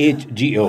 HGO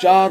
4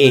A,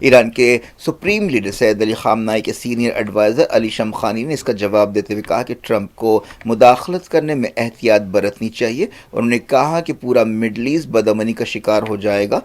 Iran کے supreme leader سید علی خامنائی کے senior advisor علی شمخانی نے اس کا جواب دیتے ہوئے کہا کہ ٹرمپ کو مداخلت کرنے میں احتیاط برتنی چاہیے. انہوں نے کہا کہ پورا مڈل ایسٹ بدامنی کا شکار ہو جائے گا.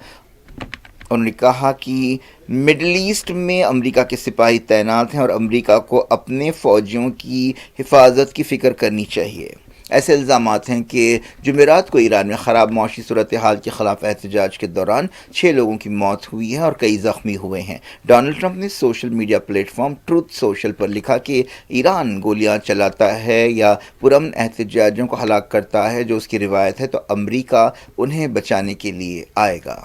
انہوں نے کہا کہ مڈل ایسٹ میں امریکہ کے سپاہی تعینات ہیں اور امریکہ کو اپنے فوجیوں کی حفاظت کی فکر کرنی چاہیے. ایسے الزامات ہیں کہ جمعرات کو ایران میں خراب معاشی صورتحال کے خلاف احتجاج کے دوران 6 لوگوں کی موت ہوئی ہے اور کئی زخمی ہوئے ہیں. ڈونلڈ ٹرمپ نے social media platform truth social پر لکھا کہ ایران گولیاں چلاتا ہے یا پرامن احتجاجیوں کو ہلاک کرتا ہے جو اس کی روایت ہے تو امریکہ انہیں بچانے کے لیے آئے گا.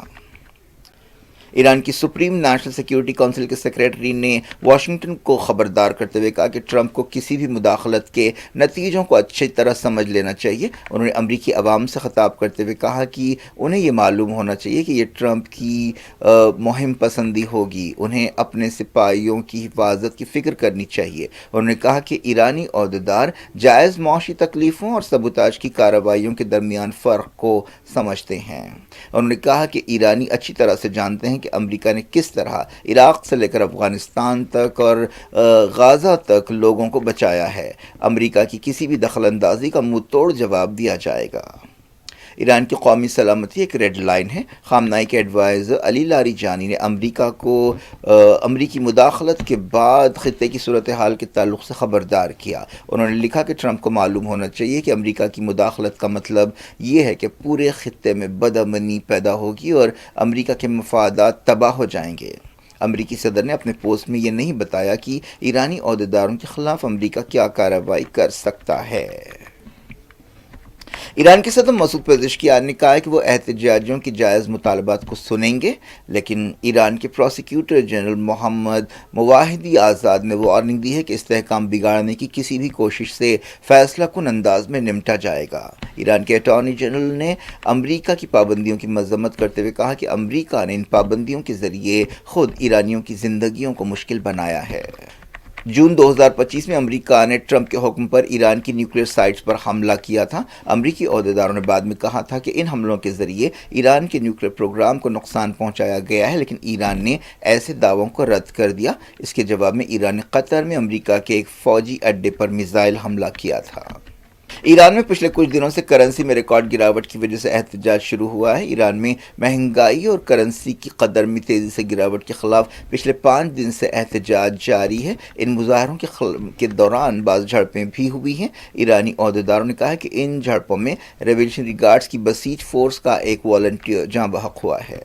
ایران کی سپریم نیشنل سیکیورٹی کونسل کے سیکریٹری نے واشنگٹن کو خبردار کرتے ہوئے کہا کہ ٹرمپ کو کسی بھی مداخلت کے نتیجوں کو اچھی طرح سمجھ لینا چاہیے. انہوں نے امریکی عوام سے خطاب کرتے ہوئے کہا کہ انہیں یہ معلوم ہونا چاہیے کہ یہ ٹرمپ کی مہم پسندی ہوگی. انہیں اپنے سپاہیوں کی حفاظت کی فکر کرنی چاہیے. انہوں نے کہا کہ ایرانی عہدیدار جائز معاشی تکلیفوں اور سبوتاژ کی کارروائیوں کے درمیان فرق کو سمجھتے ہیں. انہوں نے کہا کہ ایرانی اچھی طرح سے جانتے ہیں کہ امریکہ نے کس طرح عراق سے لے کر افغانستان تک اور غازہ تک لوگوں کو بچایا ہے. امریکہ کی کسی بھی دخل اندازی کا منہ توڑ جواب دیا جائے گا. ایران کی قومی سلامتی ایک ریڈ لائن ہے. خامنائی کے ایڈوائزر علی لاری جانی نے امریکہ کو امریکی مداخلت کے بعد خطے کی صورتحال کے تعلق سے خبردار کیا. انہوں نے لکھا کہ ٹرمپ کو معلوم ہونا چاہیے کہ امریکہ کی مداخلت کا مطلب یہ ہے کہ پورے خطے میں بدامنی پیدا ہوگی اور امریکہ کے مفادات تباہ ہو جائیں گے. امریکی صدر نے اپنے پوسٹ میں یہ نہیں بتایا کہ ایرانی عہدیداروں کے خلاف امریکہ کیا کارروائی کر سکتا ہے. ایران کے صدر مسعود پزشکیان نے کہا ہے کہ وہ احتجاجیوں کی جائز مطالبات کو سنیں گے، لیکن ایران کے پروسیکیوٹر جنرل محمد مواہدی آزاد نے وارننگ دی ہے کہ استحکام بگاڑنے کی کسی بھی کوشش سے فیصلہ کن انداز میں نمٹا جائے گا. ایران کے اٹارنی جنرل نے امریکہ کی پابندیوں کی مذمت کرتے ہوئے کہا کہ امریکہ نے ان پابندیوں کے ذریعے خود ایرانیوں کی زندگیوں کو مشکل بنایا ہے. جون 2025 میں امریکہ نے ٹرمپ کے حکم پر ایران کی نیوکلیئر سائٹس پر حملہ کیا تھا. امریکی عہدیداروں نے بعد میں کہا تھا کہ ان حملوں کے ذریعے ایران کے نیوکلیئر پروگرام کو نقصان پہنچایا گیا ہے، لیکن ایران نے ایسے دعووں کو رد کر دیا. اس کے جواب میں ایران نے قطر میں امریکہ کے ایک فوجی اڈے پر میزائل حملہ کیا تھا. ایران میں پچھلے کچھ دنوں سے کرنسی میں ریکارڈ گراوٹ کی وجہ سے احتجاج شروع ہوا ہے. ایران میں مہنگائی اور کرنسی کی قدر میں تیزی سے گراوٹ کے خلاف پچھلے 5 دن سے احتجاج جاری ہے. ان مظاہروں کے دوران بعض جھڑپیں بھی ہوئی ہیں. ایرانی عہدیداروں نے کہا کہ ان جھڑپوں میں ریولیوشنری گارڈز کی بسیج فورس کا ایک والنٹیئر جاں بحق ہوا ہے.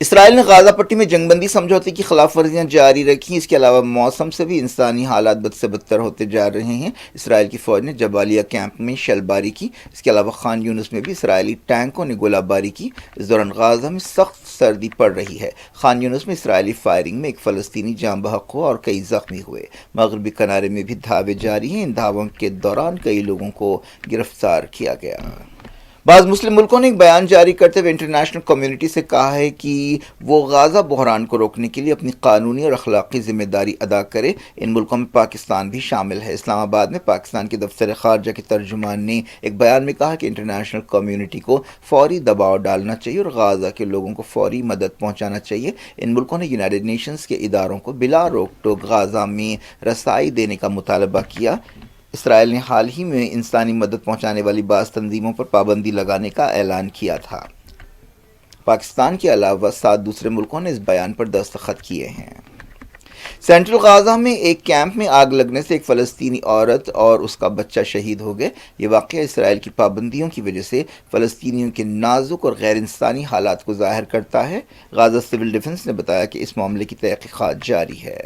اسرائیل نے غازہ پٹی میں جنگ بندی سمجھوتے کی خلاف ورزیاں جاری رکھی. اس کے علاوہ موسم سے بھی انسانی حالات بد سے بدتر ہوتے جا رہے ہیں. اسرائیل کی فوج نے جبالیہ کیمپ میں شیل باری کی. اس کے علاوہ خان یونس میں بھی اسرائیلی ٹینکوں نے گولہ باری کی. اس دوران غازہ میں سخت سردی پڑ رہی ہے. خان یونس میں اسرائیلی فائرنگ میں ایک فلسطینی جاں بحق ہوا اور کئی زخمی ہوئے. مغربی کنارے میں بھی دھاوے جاری ہیں. ان دھاووں کے دوران کئی لوگوں کو گرفتار کیا گیا. بعض مسلم ملکوں نے ایک بیان جاری کرتے ہوئے انٹرنیشنل کمیونٹی سے کہا ہے کہ وہ غازہ بحران کو روکنے کے لیے اپنی قانونی اور اخلاقی ذمہ داری ادا کرے. ان ملکوں میں پاکستان بھی شامل ہے. اسلام آباد میں پاکستان کے دفتر خارجہ کے ترجمان نے ایک بیان میں کہا کہ انٹرنیشنل کمیونٹی کو فوری دباؤ ڈالنا چاہیے اور غازہ کے لوگوں کو فوری مدد پہنچانا چاہیے. ان ملکوں نے یونائیٹڈ نیشنز کے اداروں کو بلا روک ٹوک غازہ میں رسائی دینے کا مطالبہ کیا. اسرائیل نے حال ہی میں انسانی مدد پہنچانے والی بعض تنظیموں پر پابندی لگانے کا اعلان کیا تھا. پاکستان کے علاوہ 7 دوسرے ملکوں نے اس بیان پر دستخط کیے ہیں. سینٹرل غازہ میں ایک کیمپ میں آگ لگنے سے ایک فلسطینی عورت اور اس کا بچہ شہید ہو گئے. یہ واقعہ اسرائیل کی پابندیوں کی وجہ سے فلسطینیوں کے نازک اور غیر انسانی حالات کو ظاہر کرتا ہے. غازہ سول ڈیفنس نے بتایا کہ اس معاملے کی تحقیقات جاری ہے.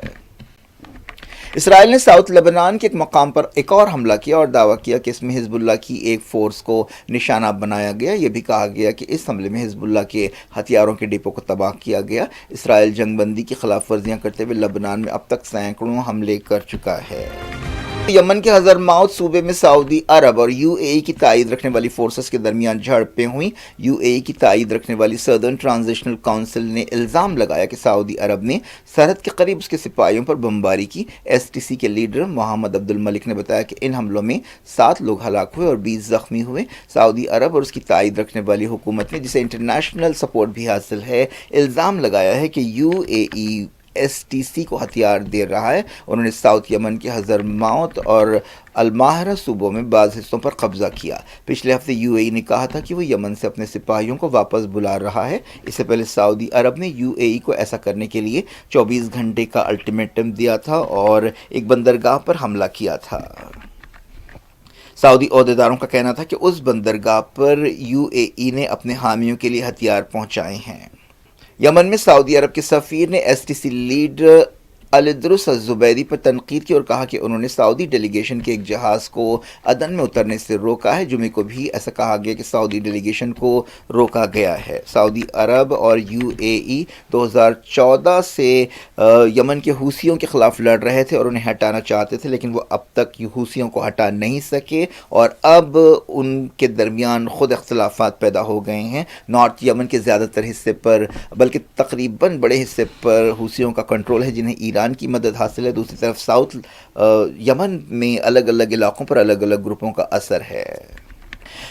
اسرائیل نے ساؤتھ لبنان کے ایک مقام پر ایک اور حملہ کیا اور دعویٰ کیا کہ اس میں حزب اللہ کی ایک فورس کو نشانہ بنایا گیا. یہ بھی کہا گیا کہ اس حملے میں حزب اللہ کے ہتھیاروں کے ڈپو کو تباہ کیا گیا. اسرائیل جنگ بندی کی خلاف ورزیاں کرتے ہوئے لبنان میں اب تک سینکڑوں حملے کر چکا ہے. یمن کے حضرموت صوبے میں سعودی عرب اور یو اے ای کی تائید رکھنے والی فورسز کے درمیان جھڑپیں ہوئیں. یو اے ای کی تائید رکھنے والی سدرن ٹرانزیشنل کونسل نے الزام لگایا کہ سعودی عرب نے سرحد کے قریب اس کے سپاہیوں پر بمباری کی. ایس ٹی سی کے لیڈر محمد عبد الملک نے بتایا کہ ان حملوں میں 7 لوگ ہلاک ہوئے اور 20 زخمی ہوئے. سعودی عرب اور اس کی تائید رکھنے والی حکومت نے، جسے انٹرنیشنل سپورٹ بھی حاصل ہے، الزام لگایا ہے کہ U A E S T C کو ہتھیار دے رہا ہے. انہوں نے ساؤتھ یمن کے حضرموت اور الماہرہ صوبوں میں بعض حصوں پر قبضہ کیا. پچھلے ہفتے یو اے ای نے کہا تھا کہ وہ یمن سے اپنے سپاہیوں کو واپس بلا رہا ہے. اس سے پہلے سعودی عرب نے یو اے ای کو ایسا کرنے کے لیے 24 گھنٹے کا الٹیمیٹم دیا تھا اور ایک بندرگاہ پر حملہ کیا تھا. سعودی عہدیداروں کا کہنا تھا کہ اس بندرگاہ پر یو اے ای نے اپنے حامیوں کے لیے ہتھیار پہنچائے ہیں. یمن میں سعودی عرب کے سفیر نے ایس ٹی سی لیڈر الادرس الزبیری پر تنقید کی اور کہا کہ انہوں نے سعودی ڈیلیگیشن کے ایک جہاز کو عدن میں اترنے سے روکا ہے. جمعے کو بھی ایسا کہا گیا کہ سعودی ڈیلیگیشن کو روکا گیا ہے. سعودی عرب اور یو اے ای 2014 سے یمن کے حوثیوں کے خلاف لڑ رہے تھے اور انہیں ہٹانا چاہتے تھے، لیکن وہ اب تک حوثیوں کو ہٹا نہیں سکے اور اب ان کے درمیان خود اختلافات پیدا ہو گئے ہیں. نارتھ یمن کے زیادہ تر حصے پر، بلکہ تقریباً بڑے حصے پر حوثیوں کا کنٹرول ہے جنہیں ایران کی مدد حاصل ہے. دوسری طرف ساؤتھ یمن میں الگ الگ علاقوں پر الگ الگ گروپوں کا اثر ہے.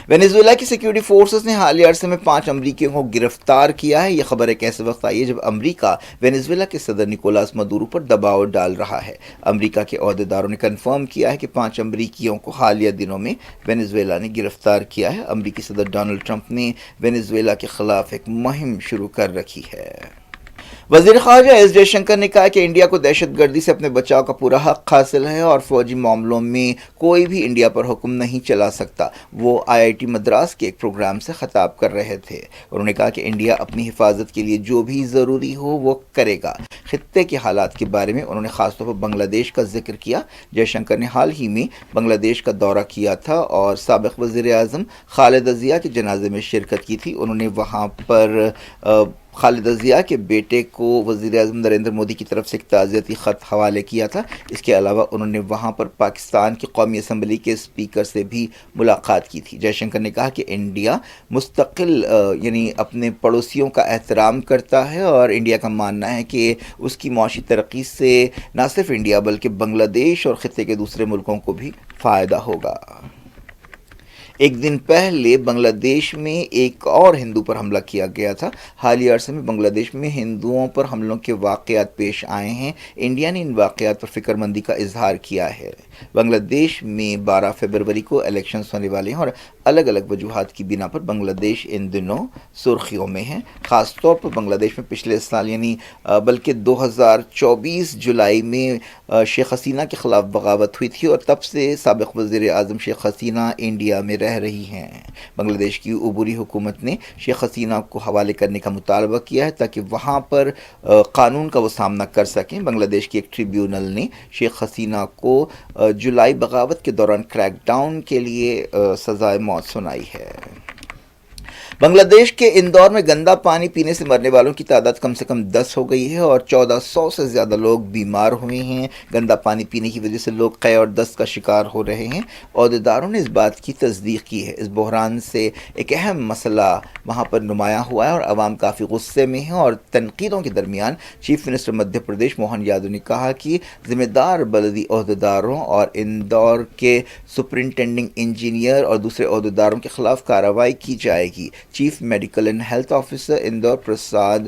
وینیزویلا کی سیکیورٹی فورسز نے حالیہ عرصے میں 5 امریکیوں کو گرفتار کیا ہے. یہ خبر ایک ایسے وقت آئی ہے جب امریکہ وینیزویلا کے صدر نکولاس مدورو پر دباؤ ڈال رہا ہے. امریکہ کے عہدیداروں نے کنفرم کیا ہے کہ 5 امریکیوں کو حالیہ دنوں میں وینیزویلا نے گرفتار کیا ہے. امریکی صدر ڈونلڈ ٹرمپ نے وینیزویلا کے خلاف ایک مہم شروع کر رکھی ہے. وزیر خارجہ ایس جے شنکر نے کہا کہ انڈیا کو دہشت گردی سے اپنے بچاؤ کا پورا حق حاصل ہے اور فوجی معاملوں میں کوئی بھی انڈیا پر حکم نہیں چلا سکتا. وہ آئی آئی ٹی مدراس کے ایک پروگرام سے خطاب کر رہے تھے. انہوں نے کہا کہ انڈیا اپنی حفاظت کے لیے جو بھی ضروری ہو وہ کرے گا. خطے کے حالات کے بارے میں انہوں نے خاص طور پر بنگلہ دیش کا ذکر کیا. جے شنکر نے حال ہی میں بنگلہ دیش کا دورہ کیا تھا اور سابق وزیر اعظم خالدہ ضیاء کے جنازے میں شرکت کی تھی. انہوں نے وہاں پر خالدہ ضیاء کے بیٹے کو وزیر اعظم نریندر مودی کی طرف سے ایک تعزیتی خط حوالے کیا تھا. اس کے علاوہ انہوں نے وہاں پر پاکستان کی قومی اسمبلی کے اسپیکر سے بھی ملاقات کی تھی. جے شنکر نے کہا کہ انڈیا مستقل یعنی اپنے پڑوسیوں کا احترام کرتا ہے اور انڈیا کا ماننا ہے کہ اس کی معاشی ترقی سے نہ صرف انڈیا بلکہ بنگلہ دیش اور خطے کے دوسرے ملکوں کو بھی فائدہ ہوگا. ایک دن پہلے بنگلہ دیش میں ایک اور ہندو پر حملہ کیا گیا تھا. حالیہ عرصے میں بنگلہ دیش میں ہندوؤں پر حملوں کے واقعات پیش آئے ہیں. انڈیا نے ان واقعات پر فکر مندی کا اظہار کیا ہے. بنگلہ دیش میں 12 فروری کو الیکشنز ہونے والے ہیں اور الگ الگ وجوہات کی بنا پر بنگلہ دیش ان دنوں سرخیوں میں ہے. خاص طور پر بنگلہ دیش میں پچھلے سال یعنی بلکہ 2024 جولائی میں شیخ حسینہ کے خلاف بغاوت ہوئی تھی اور تب سے سابق وزیر اعظم شیخ حسینہ انڈیا میں رہ رہی ہیں. بنگلہ دیش کی عبوری حکومت نے شیخ حسینہ کو حوالے کرنے کا مطالبہ کیا ہے تاکہ وہاں پر قانون کا وہ سامنا کر سکیں. بنگلہ دیش کی ایک ٹریبیونل نے شیخ حسینہ کو جولائی بغاوت کے دوران کریک ڈاؤن کے لیے سزائے موت سنائی ہے. بنگلہ دیش کے اندور میں گندا پانی پینے سے مرنے والوں کی تعداد کم سے کم 10 ہو گئی ہے اور 1400 سے زیادہ لوگ بیمار ہوئے ہیں. گندا پانی پینے کی وجہ سے لوگ قے اور دست کا شکار ہو رہے ہیں. عہدیداروں نے اس بات کی تصدیق کی ہے. اس بحران سے ایک اہم مسئلہ وہاں پر نمایاں ہوا ہے اور عوام کافی غصے میں ہیں. اور تنقیدوں کے درمیان چیف منسٹر مدھیہ پردیش موہن یادو نے کہا کہ ذمہ دار بلدی عہدیداروں اور اندور کے سپرنٹینڈنگ انجینئر اور دوسرے عہدیداروں کے خلاف کارروائی کی جائے گی. Chief medical and health officer Indore Prasad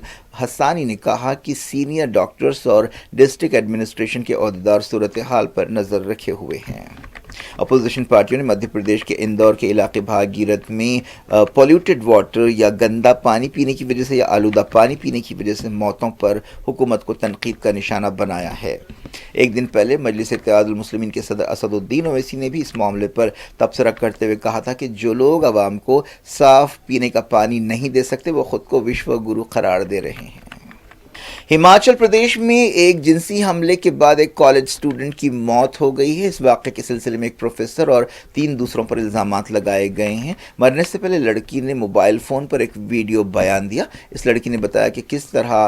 Hasani نے کہا کہ سینئر ڈاکٹرز اور ڈسٹرکٹ ایڈمنسٹریشن کے عہدیدار صورتحال پر نظر رکھے ہوئے ہیں. اپوزیشن پارٹیوں نے مدھیہ پردیش کے اندور کے علاقے بھاگیرتھ میں پولیوٹڈ واٹر یا گندا پانی پینے کی وجہ سے یا آلودہ پانی پینے کی وجہ سے موتوں پر حکومت کو تنقید کا نشانہ بنایا ہے. ایک دن پہلے مجلس اتحاد المسلمین کے صدر اسد الدین اویسی نے بھی اس معاملے پر تبصرہ کرتے ہوئے کہا تھا کہ جو لوگ عوام کو صاف پینے کا پانی نہیں دے سکتے وہ خود کو وشو گرو قرار دے رہے ہیں. ہماچل پردیش میں ایک جنسی حملے کے بعد ایک کالج اسٹوڈنٹ کی موت ہو گئی ہے. اس واقعے کے سلسلے میں ایک پروفیسر اور 3 دوسروں پر الزامات لگائے گئے ہیں. مرنے سے پہلے لڑکی نے موبائل فون پر ایک ویڈیو بیان دیا. اس لڑکی نے بتایا کہ کس طرح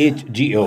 HGO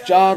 4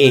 A,